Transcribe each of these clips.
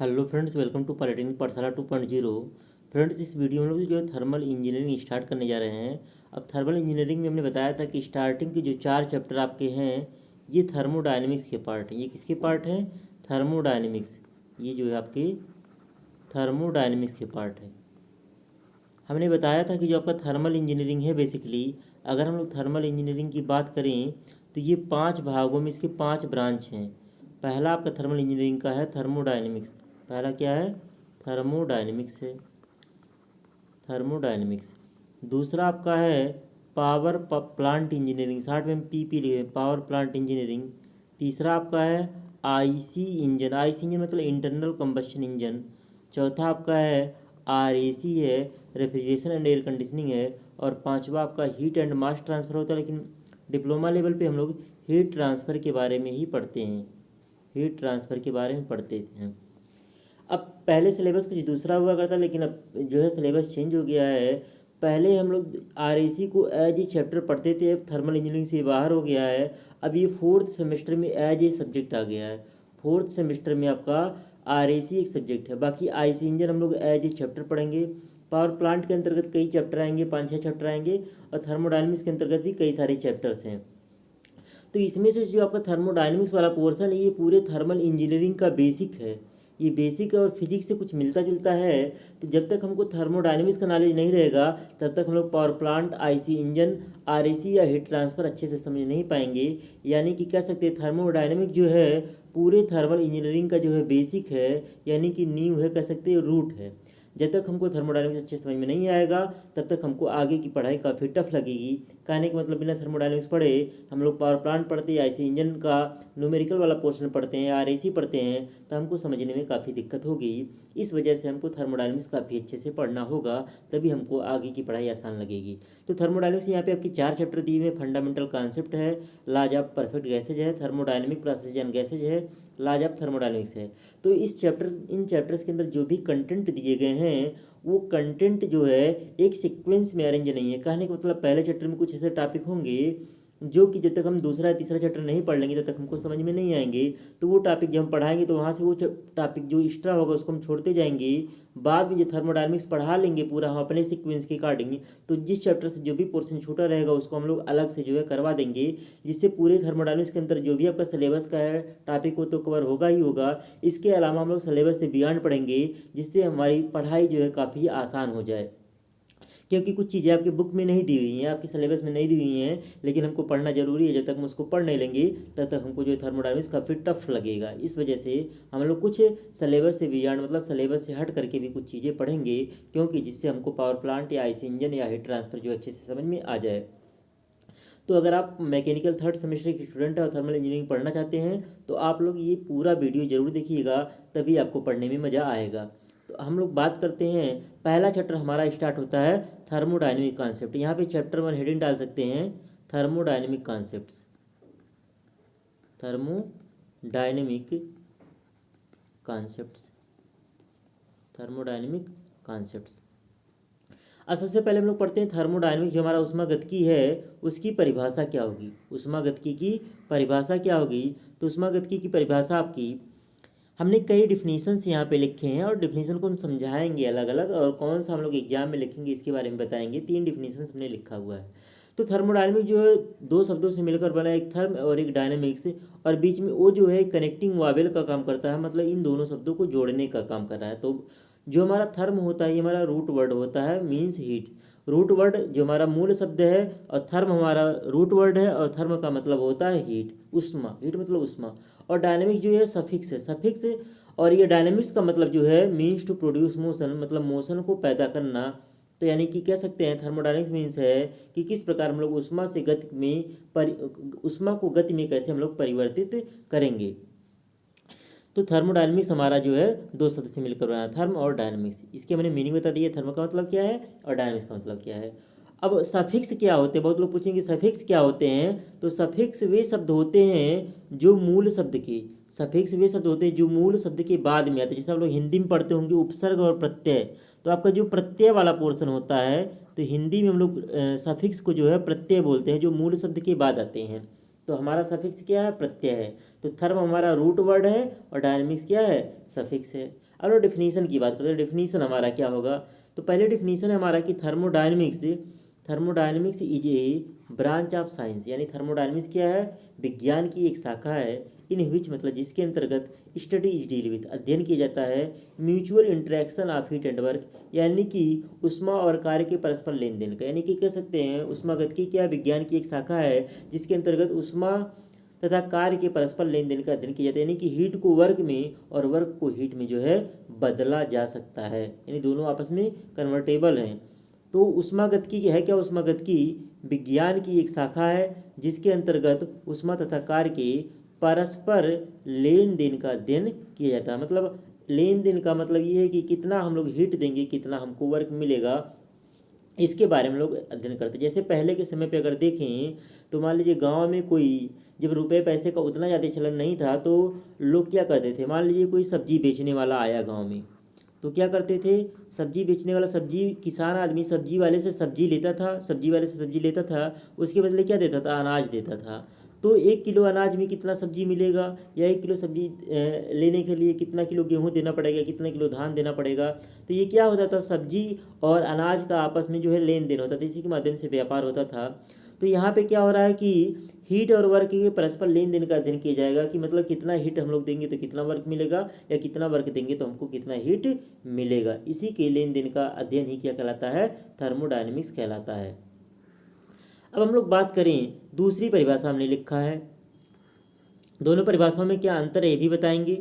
Hello friends, welcome to polytechnic Pathshala 2.0। Friends, इस video में हम लोग जो है थर्मल इंजीनियरिंग स्टार्ट करने जा रहे हैं। अब थर्मल इंजीनियरिंग में हमने बताया था कि स्टार्टिंग के जो 4 चैप्टर आपके हैं ये थर्मोडायनेमिक्स के पार्ट हैं। ये किसके पार्ट हैं? थर्मोडायनेमिक्स। ये जो है आपके थर्मोडायनेमिक्स के पार्ट है। हमने बताया था कि जो आपका थर्मल इंजीनियरिंग है, बेसिकली अगर हम लोग थर्मल इंजीनियरिंग की बात करें तो ये 5 भागों में इसके 5 ब्रांच हैं। पहला आपका थर्मल इंजीनियरिंग का है थर्मोडायनेमिक्स। पहला क्या है? थर्मोडायनेमिक्स है, थर्मोडायनेमिक्स। दूसरा आपका है पावर प्लांट इंजीनियरिंग, 60 में पी लिए, पावर प्लांट इंजीनियरिंग। तीसरा आपका है आईसी इंजन, आईसी इंजन मतलब इंटरनल कंबशन इंजन। चौथा आपका है आरएसी है, रेफ्रिजरेशन एंड एयर कंडीशनिंग है। और पांचवा आपका हीट एंड मास ट्रांसफ़र होता है, लेकिन डिप्लोमा लेवल पे हम लोग हीट ट्रांसफ़र के बारे में ही पढ़ते हैं, हीट ट्रांसफ़र के बारे में पढ़ते हैं। अब पहले सिलेबस कुछ दूसरा हुआ करता, लेकिन अब जो है सिलेबस चेंज हो गया है। पहले हम लोग आरएसी को एज ए चैप्टर पढ़ते थे, अब थर्मल इंजीनियरिंग से बाहर हो गया है। अब ये 4th सेमेस्टर में एज ए सब्जेक्ट आ गया है। 4th सेमेस्टर में आपका आरएसी एक सब्जेक्ट है, बाकी आईसी इंजन हम लोग एज ए चैप्टर पढ़ेंगे। पावर प्लांट के अंतर्गत कई चैप्टर आएंगे, 5-6 चैप्टर आएंगे। और थर्मोडायनेमिक्स के अंतर्गत भी कई सारे चैप्टर्स हैं। तो इसमें से जो आपका थर्मोडायनेमिक्स वाला पोर्शन है ये पूरे थर्मल इंजीनियरिंग का बेसिक है। ये बेसिक और फिजिक्स से कुछ मिलता जुलता है। तो जब तक हमको थर्मोडायनेमिक्स का नॉलेज नहीं रहेगा तब तक हम लोग power plant, IC engine, RAC या हीट ट्रांसफ़र अच्छे से समझ नहीं पाएंगे। यानी कि कह सकते हैं थर्मोडायनेमिक जो है पूरे थर्मल इंजीनियरिंग का जो है बेसिक है, यानी कि नींव है, कह सकते हैं रूट है। जब तक हमको थर्मोडायनेमिक्स अच्छे समझ में नहीं आएगा तब तक हमको आगे की पढ़ाई काफ़ी टफ लगेगी। कहने का मतलब बिना थर्मोडायनेमिक्स पढ़े हम लोग पावर प्लांट पढ़ते हैं, आईसी इंजन का न्यूमेरिकल वाला पोर्शन पढ़ते हैं, आरएसी पढ़ते हैं, तो हमको समझने में काफ़ी दिक्कत होगी। इस वजह से हमको थर्मोडायनेमिक्स काफ़ी अच्छे से पढ़ना होगा, तभी हमको आगे की पढ़ाई आसान लगेगी। तो थर्मोडायनेमिक्स यहाँ पे आपकी 4 चैप्टर दिए हुए। फंडामेंटल कॉन्सेप्ट है, लॉज ऑफ परफेक्ट गैसेज है, थर्मोडायनेमिक प्रोसेस एंड गैसेज है, लॉज ऑफ थर्मोडायनेमिक्स है। तो इन चैप्टर्स के अंदर जो भी कंटेंट दिए गए हैं वो कंटेंट जो है एक सीक्वेंस में अरेंज नहीं है। कहने का मतलब पहले चैप्टर में कुछ ऐसे टॉपिक होंगे जो कि जब तक हम दूसरा या तीसरा चैप्टर नहीं पढ़ लेंगे तब तक हमको समझ में नहीं आएंगे। तो वो टॉपिक जब हम पढ़ाएंगे तो वहाँ से वो टॉपिक जो एक्स्ट्रा होगा उसको हम छोड़ते जाएंगे। बाद में जो थर्मोडायनेमिक्स पढ़ा लेंगे पूरा हम अपने सीक्वेंस के अकॉर्डिंग, तो जिस चैप्टर से जो भी पोर्शन छूटा रहेगा उसको हम लोग अलग से जो है करवा देंगे, जिससे पूरे थर्मोडायनेमिक्स के अंदर जो भी आपका सिलेबस का है टॉपिक वो तो कवर होगा ही होगा। इसके अलावा हम लोग सिलेबस से बियॉन्ड पढ़ेंगे, जिससे हमारी पढ़ाई जो है काफ़ी आसान हो जाए। क्योंकि कुछ चीज़ें आपकी बुक में नहीं दी हुई हैं, आपकी सिलेबस में नहीं दी हुई हैं, लेकिन हमको पढ़ना जरूरी है। जब तक हम उसको पढ़ नहीं लेंगे तब तक हमको जो है थर्मोडायनेमिक्स काफ़ी टफ लगेगा। इस वजह से हम लोग कुछ सिलेबस से बियॉन्ड मतलब सिलेबस से हट करके भी कुछ चीज़ें पढ़ेंगे, क्योंकि जिससे हमको पावर प्लांट या आईसी इंजन या हीट ट्रांसफर जो अच्छे से समझ में आ जाए। तो अगर आप मैकेनिकल 3rd सेमेस्टर के स्टूडेंट हैं और थर्मल इंजीनियरिंग पढ़ना चाहते हैं तो आप लोग ये पूरा वीडियो ज़रूर देखिएगा, तभी आपको पढ़ने में मज़ा आएगा। तो हम लोग बात करते हैं, पहला चैप्टर हमारा स्टार्ट होता है थर्मोडायनेमिक कॉन्सेप्ट। यहाँ पे चैप्टर 1 हेडिंग डाल सकते हैं thermodynamic concepts, thermodynamic concepts, thermodynamic concepts. अब सबसे पहले हम लोग पढ़ते हैं थर्मोडायनेमिक जो हमारा ऊष्मागतिकी है उसकी परिभाषा क्या होगी। ऊष्मागतिकी की परिभाषा क्या होगी? तो ऊष्मागतिकी की परिभाषा आपकी, हमने कई डिफिनीशंस यहाँ पे लिखे हैं और डिफिनीशन को हम समझाएंगे अलग अलग, और कौन सा हम लोग एग्जाम में लिखेंगे इसके बारे में बताएंगे। 3 डिफिनीशंस हमने लिखा हुआ है। तो थर्मोडायनेमिक जो है 2 शब्दों से मिलकर बना, एक थर्म और एक डायनेमिक्स, और बीच में वो जो है कनेक्टिंग वावेल का काम करता है, मतलब इन दोनों शब्दों को जोड़ने का काम कर रहा है। तो जो हमारा थर्म होता है ये हमारा रूट वर्ड होता है, मीन्स हीट। रूट वर्ड जो हमारा मूल शब्द है और थर्म हमारा रूट वर्ड है, और थर्म का मतलब होता है हीट, उष्मा, हीट मतलब उष्मा। और डायनेमिक जो है सफिक्स है, सफिक्स। और ये डायनेमिक्स का मतलब जो है मीन्स टू प्रोड्यूस मोशन, मतलब मोशन को पैदा करना। तो यानी कि कह सकते हैं थर्मोडायनेमिक्स मीन्स है कि किस प्रकार हम लोग उष्मा से गति में उष्मा को गति में कैसे हम लोग परिवर्तित करेंगे। तो थर्मोडायनेमिक्स हमारा जो है 2 शब्द से मिलकर बना, थर्म और डायनेमिक्स। इसके मैंने मीनिंग बता दी है, थर्म का मतलब क्या है और डायनेमिक्स का मतलब क्या है। अब सफिक्स क्या होते हैं, बहुत लोग पूछेंगे सफिक्स क्या होते हैं। तो सफिक्स वे शब्द होते हैं जो मूल शब्द के, सफिक्स वे शब्द होते हैं जो मूल शब्द के बाद में आते हैं। जैसे आप लोग हिंदी में पढ़ते होंगे उपसर्ग और प्रत्यय, तो आपका जो प्रत्यय वाला पोर्शन होता है, तो हिंदी में हम लोग सफिक्स को जो है प्रत्यय बोलते हैं, जो मूल शब्द के बाद आते हैं। तो हमारा सफिक्स क्या है, प्रत्यय है। तो थर्म हमारा रूट वर्ड है और डायनेमिक्स क्या है, सफिक्स है। अब लोग डिफिनीशन की बात करते हैं। डिफिनीशन हमारा क्या होगा, तो पहले डिफिनीशन है हमारा कि thermodynamics is a branch of science, यानी थर्मोडायनेमिक्स क्या है, विज्ञान की एक शाखा है। इन विच मतलब जिसके अंतर्गत स्टडी इज डील विथ अध्ययन किया जाता है mutual interaction of heat and work, यानी कि उष्मा और कार्य के परस्पर लेन देन का, यानी कि कह सकते हैं उष्मागतिकी क्या विज्ञान की एक शाखा है जिसके अंतर्गत उष्मा तथा कार्य के परस्पर लेन देन का अध्ययन किया जाता है, यानी कि हीट को वर्क में और वर्क को हीट में जो है बदला जा सकता है, यानी दोनों आपस में कन्वर्टेबल हैं। तो उष्मागतिकी है क्या, उष्मागतिकी विज्ञान की एक शाखा है जिसके अंतर्गत उष्मा तथा कार्य के परस्पर लेन देन का अध्ययन किया जाता है। मतलब लेन देन का मतलब ये है कि कितना हम लोग हीट देंगे, कितना हमको वर्क मिलेगा, इसके बारे में लोग अध्ययन करते हैं। जैसे पहले के समय पे अगर देखें तो मान लीजिए गांव में कोई जब रुपए पैसे का उतना ज़्यादा चलन नहीं था तो लोग क्या करते थे, मान लीजिए कोई सब्जी बेचने वाला आया गांव में, तो क्या करते थे, सब्जी बेचने वाला सब्जी किसान आदमी सब्जी वाले से सब्जी लेता था, उसके बदले क्या देता था, अनाज देता था। तो 1 किलो अनाज में कितना सब्जी मिलेगा, या 1 किलो सब्जी लेने के लिए कितना किलो गेहूँ देना पड़ेगा, कितना किलो धान देना पड़ेगा। तो ये क्या होता था, सब्जी और अनाज का आपस में जो है लेन देन होता था, इसी के माध्यम से व्यापार होता था। तो यहाँ पे क्या हो रहा है कि हीट और वर्क के परस्पर लेन देन का अध्ययन किया जाएगा कि मतलब कितना हीट हम लोग देंगे तो कितना वर्क मिलेगा, या कितना वर्क देंगे तो हमको कितना हीट मिलेगा। इसी के लेन देन का अध्ययन ही क्या कहलाता है, थर्मोडायनेमिक्स कहलाता है। अब हम लोग बात करें दूसरी परिभाषा हमने लिखा है, दोनों परिभाषाओं में क्या अंतर है ये भी बताएंगे।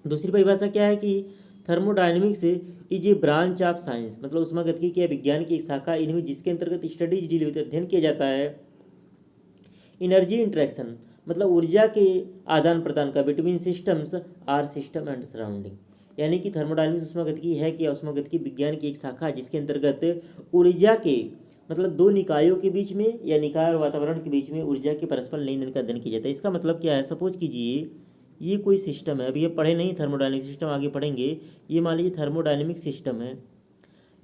दूसरी परिभाषा क्या है कि thermodynamics is a branch of science, मतलब उष्मागतिकी क्या विज्ञान की एक शाखा इनमें जिसके अंतर्गत स्टडी डील विद अध्ययन किया जाता है एनर्जी इंटरेक्शन, मतलब ऊर्जा के आदान प्रदान का between systems or system and surrounding, यानी कि थर्मोडायनेमिक्स उष्मागतिकी है कि उष्मागतिकी विज्ञान की एक शाखा है जिसके अंतर्गत ऊर्जा के मतलब दो निकायों के बीच में या निकाय और वातावरण के बीच में ऊर्जा के परस्पर लेन देन का अध्ययन किया जाता है। इसका मतलब क्या है, सपोज कीजिए ये कोई सिस्टम है, अभी ये पढ़े नहीं थर्मोडायनेमिक सिस्टम, आगे पढ़ेंगे। ये मान लीजिए थर्मोडायनेमिक सिस्टम है,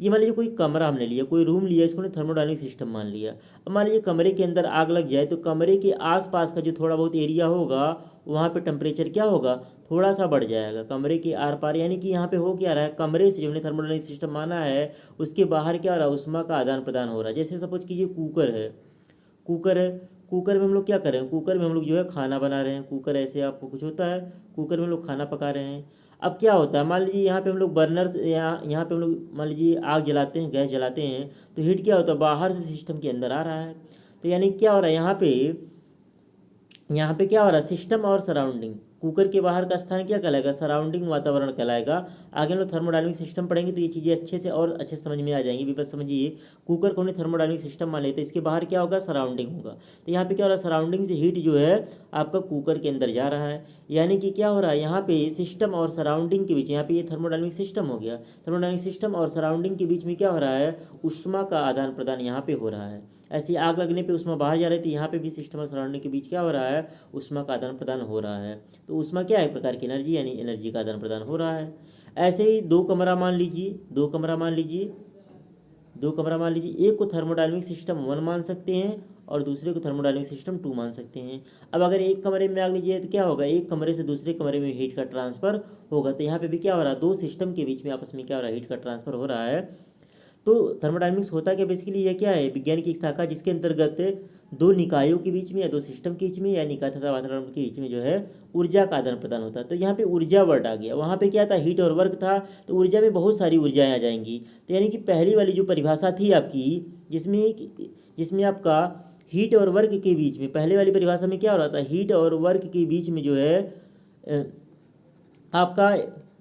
ये मान लीजिए कोई कमरा हमने लिया, कोई रूम लिया, इसको थर्मोडायनेमिक सिस्टम मान लिया। अब मान लीजिए कमरे के अंदर आग लग जाए तो कमरे के आसपास का जो थोड़ा बहुत एरिया होगा वहाँ पे टेम्परेचर क्या होगा, थोड़ा सा बढ़ जाएगा कमरे के आर पार, यानी कि यहाँ पे हो क्या रहा है, कमरे से जो हमने थर्मोडायनेमिक सिस्टम माना है उसके बाहर क्या हो रहा है, उष्मा का आदान प्रदान हो रहा है। जैसे सपोज कीजिए कुकर है, कुकर में हम लोग क्या कर रहे हैं, कुकर में हम लोग जो है खाना बना रहे हैं। कुकर ऐसे आपको कुछ होता है, कुकर में लोग खाना पका रहे हैं। अब क्या होता है, मान लीजिए यहाँ पे हम लोग बर्नर से यहाँ पे हम लोग मान लीजिए आग जलाते हैं, गैस जलाते हैं, तो हीट क्या होता है, बाहर से सिस्टम के अंदर आ रहा है। तो यानी क्या हो रहा है, यहाँ पे क्या हो रहा है, सिस्टम और सराउंडिंग, कुकर के बाहर का स्थान क्या कहलाएगा, सराउंडिंग वातावरण कहलाएगा। आगे हम लोग थर्मोडायनेमिक सिस्टम पढ़ेंगे तो ये चीज़ें अच्छे से और अच्छे समझ में आ जाएंगी। भी बस समझिए, कुकर को हमने थर्मोडायनेमिक सिस्टम मान लेते हैं, इसके बाहर क्या होगा, सराउंडिंग होगा। तो यहाँ पे क्या हो रहा है, सराउंडिंग से हीट जो है आपका कुकर के अंदर जा रहा है, यानी कि क्या हो रहा है, यहाँ पे सिस्टम और सराउंडिंग के बीच, यहाँ पे ये थर्मोडायनेमिक सिस्टम हो गया, थर्मोडायनेमिक सिस्टम और सराउंडिंग के बीच में क्या हो रहा है, उष्मा का आदान प्रदान यहाँ पे हो रहा है। ऐसी आग लगने पे उष्मा बाहर जा रही थी, यहाँ पे भी सिस्टम और सराउंडिंग के बीच क्या हो रहा है, उष्मा का आदान प्रदान हो रहा है। तो उष्मा क्या है, एक प्रकार की एनर्जी, यानी एनर्जी का आदान प्रदान हो रहा है। ऐसे ही दो कमरा मान लीजिए, एक को थर्मोडायनेमिक सिस्टम 1 मान सकते हैं और दूसरे को थर्मोडायनेमिक सिस्टम 2 मान सकते हैं। अब अगर एक कमरे में आग लीजिए तो क्या होगा, एक कमरे से दूसरे कमरे में हीट का ट्रांसफ़र होगा। तो यहाँ पे भी क्या हो रहा है, दो सिस्टम के बीच में आपस में क्या हो रहा है, हीट का ट्रांसफ़र हो रहा है। तो थर्मोडायनेमिक्स होता क्या, बेसिकली ये क्या है, विज्ञान की एक शाखा जिसके अंतर्गत दो निकायों के बीच में या दो सिस्टम के बीच में या निकाय तथा वातावरण के बीच में जो है ऊर्जा का आदान प्रदान होता है। तो यहाँ पे ऊर्जा वर्ड आ गया, वहाँ पे क्या था, हीट और वर्क था, तो ऊर्जा में बहुत सारी ऊर्जाएँ आ जाएंगी। तो यानी कि पहली वाली जो परिभाषा थी आपकी, जिसमें आपका हीट और वर्क के बीच में, पहले वाली परिभाषा में क्या हो रहा था, हीट और वर्क के बीच में जो है आपका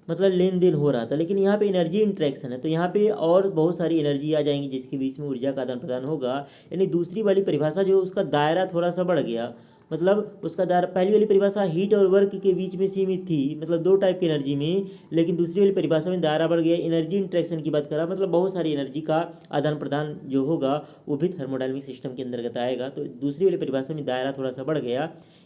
मतलब लेन देन हो रहा था। लेकिन यहाँ पे एनर्जी इंट्रैक्शन है, तो यहाँ पे और बहुत सारी एनर्जी आ जाएंगी जिसके बीच में ऊर्जा का आदान प्रदान होगा। यानी दूसरी वाली परिभाषा जो उसका दायरा थोड़ा सा बढ़ गया, मतलब उसका दायरा, पहली वाली परिभाषा हीट और वर्क के बीच में सीमित थी, मतलब दो टाइप की एनर्जी में, लेकिन दूसरी वाली परिभाषा में दायरा बढ़ गया, एनर्जी इंट्रैक्शन की बात करा, मतलब बहुत सारी एनर्जी का आदान प्रदान जो होगा वो भी थर्मोडायनेमिक सिस्टम के अंतर्गत आएगा। तो दूसरी वाली परिभाषा में दायरा थोड़ा सा बढ़ गया,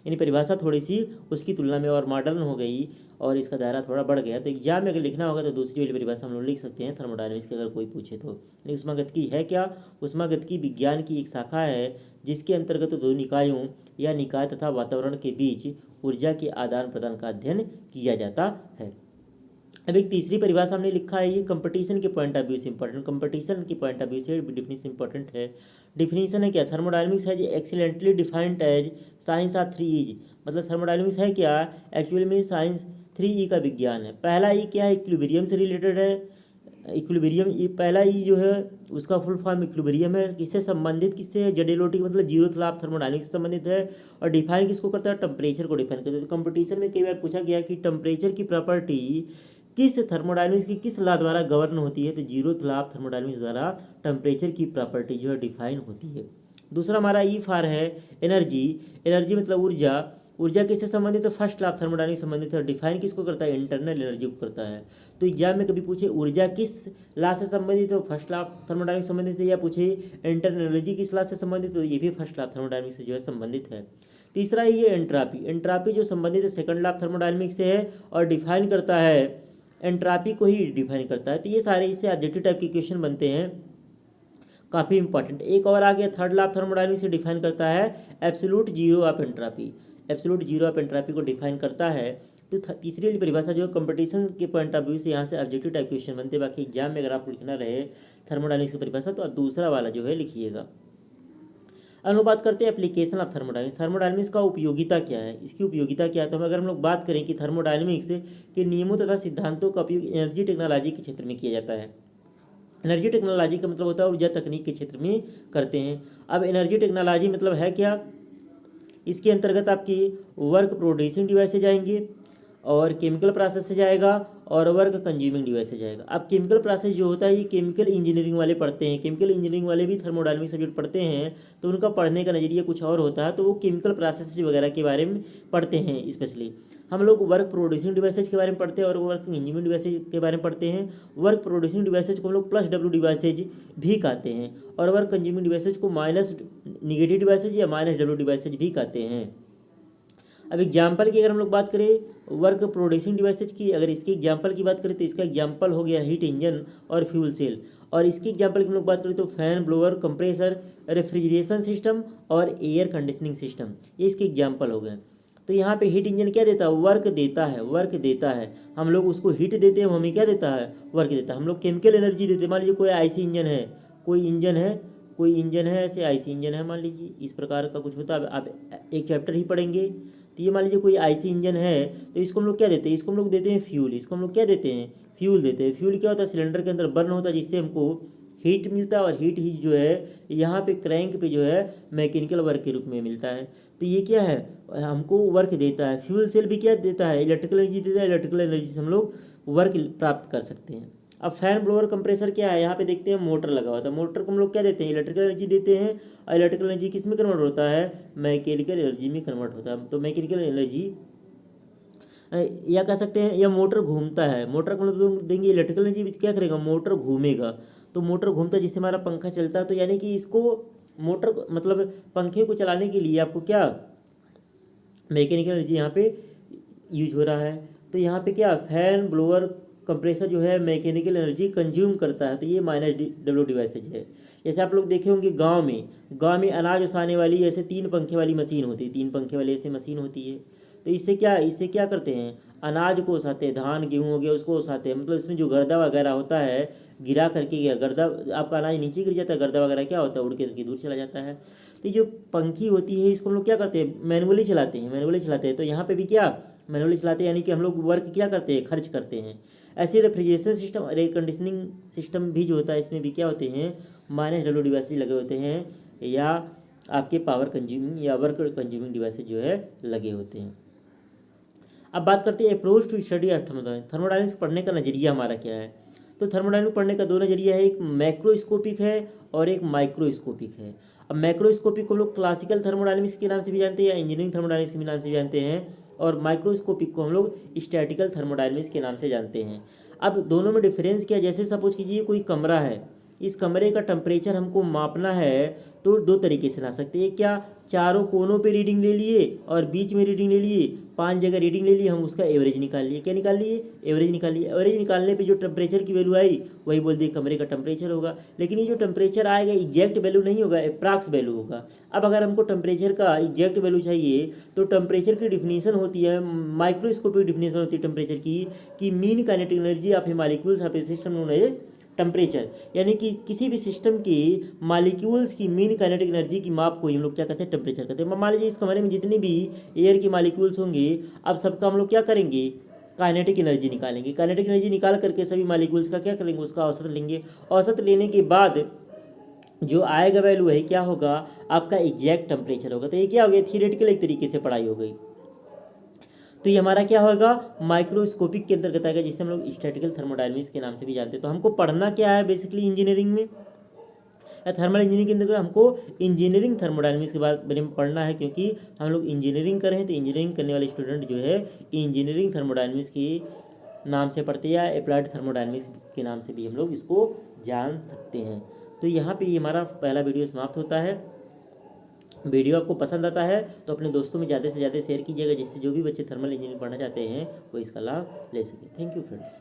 यानी परिभाषा थोड़ी सी उसकी तुलना में और मॉडर्न हो गई और इसका दायरा थोड़ा बढ़ गया। तो एग्जाम में अगर लिखना होगा तो दूसरी वाली परिभाषा हम लोग लिख सकते हैं थर्मोडायनेमिक्स की, अगर कोई पूछे तो। ऊष्मागतिकी है क्या? ऊष्मागतिकी विज्ञान की एक शाखा है जिसके अंतर्गत दो निकायों या निकाय तथा वातावरण के बीच ऊर्जा के आदान प्रदान का अध्ययन किया जाता है। अब एक तीसरी परिभाषा हमने लिखा है, ये कंपटीशन के पॉइंट ऑफ व्यू से इंपॉर्टेंट, कंपटीशन के पॉइंट ऑफ व्यू से डिफिनीशन इंपॉर्टेंट है। डिफिनीशन है क्या? थर्मोडायनेमिक्स है excellently defined as science of 3 E's। मतलब थर्मोडायनेमिक्स है क्या? एक्चुअली में साइंस 3 E का विज्ञान है। पहला ई क्या है? इक्विलिब्रियम से रिलेटेड है। इक्विलिब्रियम पहला ई जो है उसका फुल फॉर्म इक्विलिब्रियम है। किससे संबंधित? किससे? जेडेलोटी मतलब जीरोथ लॉ ऑफ थर्मोडायनेमिक्स से संबंधित है। और डिफाइन किसको करता है? टेम्परेचर को डिफाइन करता है। तो कंपटीशन में कई बार पूछा गया कि टेम्परेचर की प्रॉपर्टी किस थर्मोडायनेमिक्स की किस लॉ द्वारा गवर्न होती है? तो जीरोथ लॉ ऑफ थर्मोडायनेमिक्स द्वारा टेम्परेचर की प्रॉपर्टी जो है डिफाइन होती है। दूसरा हमारा ई फार है एनर्जी। एनर्जी मतलब ऊर्जा। ऊर्जा किससे संबंधित है? फर्स्ट लॉ ऑफ थर्मोडायनेमिक्स से संबंधित है। डिफाइन किसको करता है? इंटरनल एनर्जी को करता है। तो एग्जाम में कभी पूछे ऊर्जा किस लॉ से संबंधित है? फर्स्ट लॉ ऑफ थर्मोडायनेमिक्स से संबंधित है। या पूछे इंटरनल एनर्जी किस लॉ से संबंधित है? ये भी फर्स्ट लॉ ऑफ थर्मोडायनेमिक्स से जो है संबंधित है। तीसरा ये एंट्रापी। एंट्रापी जो संबंधित है सेकंड लॉ ऑफ थर्मोडायनेमिक्स से है और डिफाइन करता है, एंट्रापी को ही डिफाइन करता है। तो ये सारे इससे ऑब्जेक्टिव टाइप के क्वेश्चन बनते हैं, काफ़ी इंपॉर्टेंट। एक और आ गया थर्ड लॉ ऑफ थर्मोडायनेमिक्स से डिफाइन करता है absolute zero of entropy. Absolute zero of entropy को डिफाइन करता है। तो तीसरी वाली परिभाषा जो है कंपटीशन के पॉइंट ऑफ व्यू से यहाँ से ऑब्जेक्टिव टाइप क्वेश्चन बनते हैं। बाकी एग्जाम में अगर आपको लिखना रहे थर्मोडायनेमिक्स की परिभाषा तो दूसरा वाला जो है लिखिएगा। अब लोग बात करते हैं एप्लीकेशन ऑफ थर्मोडायनेमिक्स। थर्मोडायनेमिक्स का उपयोगिता क्या है? इसकी उपयोगिता क्या है? तो अगर हम लोग बात करें कि थर्मोडायनेमिक्स के नियमों तथा सिद्धांतों का उपयोग एनर्जी टेक्नोलॉजी के क्षेत्र में किया जाता है। एनर्जी टेक्नोलॉजी का मतलब होता है ऊर्जा तकनीक के क्षेत्र में करते हैं। अब एनर्जी टेक्नोलॉजी मतलब है क्या? इसके अंतर्गत आपकी वर्क प्रोड्यूसिंग डिवाइस से जाएंगे और केमिकल प्रोसेस से जाएगा और वर्क कंज्यूमिंग डिवाइस से जाएगा। अब केमिकल प्रोसेस जो होता है ये केमिकल इंजीनियरिंग वाले पढ़ते हैं। केमिकल इंजीनियरिंग वाले भी थर्मोडायनेमिक्स सब्जेक्ट पढ़ते हैं, तो उनका पढ़ने का नज़रिया कुछ और होता है। तो वो केमिकल प्रोसेस वगैरह के बारे में पढ़ते हैं। स्पेशली हम लोग वर्क प्रोड्यूसिंग डिवाइसेज के बारे में पढ़ते हैं और वर्क कंज्यूमिंग डिवाइसेज के बारे में पढ़ते हैं। वर्क प्रोड्यूसिंग डिवाइसेज को हम लोग +W डिवाइसेज भी कहते हैं और वर्क कंज्यूमिंग डिवाइसेज को -नेगेटिव डिवाइसेज या -W डिवाइसेज भी कहते हैं। अब एग्जाम्पल की अगर हम लोग बात करें वर्क प्रोड्यूसिंग डिवाइसेज की, अगर इसके एग्जाम्पल की बात करें तो इसका एग्जाम्पल हो गया हीट इंजन और फ्यूल सेल। और इसकी एग्जाम्पल की हम लोग बात करें तो fan, blower, compressor, refrigeration system और एयर कंडीशनिंग सिस्टम, ये इसके एग्जाम्पल हो गए। तो यहाँ पे हीट इंजन क्या देता है? वर्क देता है। वर्क देता है, हम लोग उसको हीट देते हैं, वो हमें क्या देता है? वर्क देता है। हम लोग केमिकल एनर्जी देते हैं। मान लीजिए कोई आईसी इंजन है, कोई इंजन है ऐसे आईसी इंजन है मान लीजिए, इस प्रकार का कुछ होता है। आप एक चैप्टर ही पढ़ेंगे। तो ये मान लीजिए कोई आईसी इंजन है, तो इसको हम लोग क्या देते हैं? इसको हम लोग देते हैं फ्यूल। इसको हम लोग क्या देते हैं? फ्यूल देते हैं। फ्यूल क्या होता है? सिलेंडर के अंदर बर्न होता है जिससे हमको हीट मिलता है और हीट ही जो है यहाँ पे क्रैंक पे जो है मैकेनिकल वर्क के रूप में मिलता है। तो ये क्या है? हमको वर्क देता है। फ्यूल सेल भी क्या देता है? इलेक्ट्रिकल एनर्जी देता है। इलेक्ट्रिकल एनर्जी से हम लोग वर्क प्राप्त कर सकते हैं। अब फैन, ब्लोअर, कंप्रेसर क्या है? यहाँ पे देखते हैं मोटर लगा हुआ था। मोटर को हम लोग क्या देते हैं? इलेक्ट्रिकल एनर्जी देते हैं और इलेक्ट्रिकल एनर्जी किस में कन्वर्ट होता है? मैकेनिकल एनर्जी में कन्वर्ट होता है। तो मैकेनिकल एनर्जी या कह सकते हैं, या मोटर घूमता है। मोटर को मतलब देंगे इलेक्ट्रिकल एनर्जी, क्या करेगा? मोटर घूमेगा। तो मोटर घूमता है जिससे हमारा पंखा चलता है। तो यानी कि इसको मोटर मतलब पंखे को चलाने के लिए आपको क्या मैकेनिकल एनर्जी यहाँ पे यूज हो रहा है। तो यहाँ पे क्या फैन, ब्लोअर, कंप्रेसर जो है मैकेनिकल एनर्जी कंज्यूम करता है। तो ये -W डिवाइसेज है। जैसे आप लोग देखे होंगे गांव में अनाज उसाने वाली ऐसे 3 पंखे वाली मशीन होती है। 3 पंखे वाली ऐसे मशीन होती है। तो इससे क्या करते हैं? अनाज को उसाते हैं। धान, गेहूँ हो गया उसको उसाते हैं। मतलब इसमें जो गर्दा वगैरह होता है गिरा करके, गया गर्दा आपका अनाज नीचे गिर जाता है, गर्दा वगैरह क्या होता है? उड़ के दूर चला जाता है। तो ये जो पंखी होती है इसको हम लोग क्या करते हैं? मैनुअली चलाते हैं। तो यहाँ पे भी क्या मैनुअली चलाते हैं, यानी कि हम लोग वर्क क्या करते हैं? खर्च करते हैं। ऐसे रेफ्रिजरेशन सिस्टम और एयर कंडीशनिंग सिस्टम भी जो होता है इसमें भी क्या होते हैं? -W डिवाइसेज लगे होते हैं या आपके पावर कंज्यूमिंग या वर्क कंज्यूमिंग डिवाइसेज जो है लगे होते हैं। अब बात करते हैं approach to study of thermodynamics. Thermodynamics पढ़ने का नज़रिया हमारा क्या है? तो थर्मोडायनेमिक्स पढ़ने का 2 नज़रिया है, एक मैक्रोस्कोपिक है और एक माइक्रोस्कोपिक है। अब मैक्रोस्कोपिक को हम लोग क्लासिकल थर्मोडायनेमिक्स के नाम से भी जानते हैं या इंजीनियरिंग थर्मोडायनेमिक्स के नाम से भी जानते हैं, और माइक्रोस्कोपिक को हम लोग स्टैटिकल थर्मोडायनेमिक्स के नाम से जानते हैं। अब दोनों में डिफरेंस क्या है? जैसे सपोज कीजिए कोई कमरा है, इस कमरे का टेम्परेचर हमको मापना है तो दो तरीके से नाप सकते हैं। क्या, चारों कोनों पे रीडिंग ले लिए और बीच में रीडिंग ले लिए, 5 जगह रीडिंग ले लिए, हम उसका एवरेज निकाल लिए। क्या निकाल लिए? एवरेज निकाल लिए। एवरेज निकालने पे जो टेम्परेचर की वैल्यू आई वही बोल दिए कमरे का टेम्परेचर होगा। लेकिन ये जो टेम्परेचर आएगा एग्जैक्ट वैल्यू नहीं होगा, अप्रॉक्स वैल्यू होगा। अब अगर हमको टेम्परेचर का एग्जैक्ट वैल्यू चाहिए तो टेम्परेचर की डिफिनीशन होती है, माइक्रोस्कोपिक डिफिनीशन होती है टेम्परेचर की, कि mean kinetic energy of a molecules of a system known as temperature. यानी कि किसी भी सिस्टम की मॉलिक्यूल्स की मीन काइनेटिक एनर्जी की माप को हम लोग क्या कहते हैं? टेम्परेचर कहते हैं। मान लीजिए इस कमरे में जितनी भी एयर की मॉलिक्यूल्स होंगे, अब सबका हम लोग क्या करेंगे? काइनेटिक एनर्जी निकालेंगे। काइनेटिक एनर्जी निकाल करके सभी मॉलिक्यूल्स का क्या करेंगे? उसका औसत लेंगे। औसत लेने के बाद जो आएगा वैल्यू है क्या होगा? आपका एग्जैक्ट टेम्परेचर होगा। तो ये क्या हो गया? थियोरेटिकल एक तरीके से पढ़ाई हो गई। तो ये हमारा क्या होगा? माइक्रोस्कोपिक के अंतर्गत आएगा, जिसे हम लोग स्टैटिकल थर्मोडायनामिक्स के नाम से भी जानते हैं। तो हमको पढ़ना क्या है बेसिकली इंजीनियरिंग में, थर्मल इंजीनियरिंग के अंदर हमको इंजीनियरिंग थर्मोडायनामिक्स के बारे में पढ़ना है, क्योंकि हम लोग इंजीनियरिंग कर रहे हैं। तो इंजीनियरिंग करने वाले स्टूडेंट जो है इंजीनियरिंग थर्मोडायनामिक्स के नाम से पढ़ते हैं, या अप्लाइड थर्मोडायनामिक्स के नाम से भी हम लोग इसको जान सकते हैं। तो यहाँ पे हमारा पहला वीडियो समाप्त होता है। वीडियो आपको पसंद आता है तो अपने दोस्तों में ज़्यादा से ज़्यादा शेयर कीजिएगा, जिससे जो भी बच्चे थर्मल इंजीनियरिंग पढ़ना चाहते हैं वो इसका लाभ ले सकें। Thank you friends.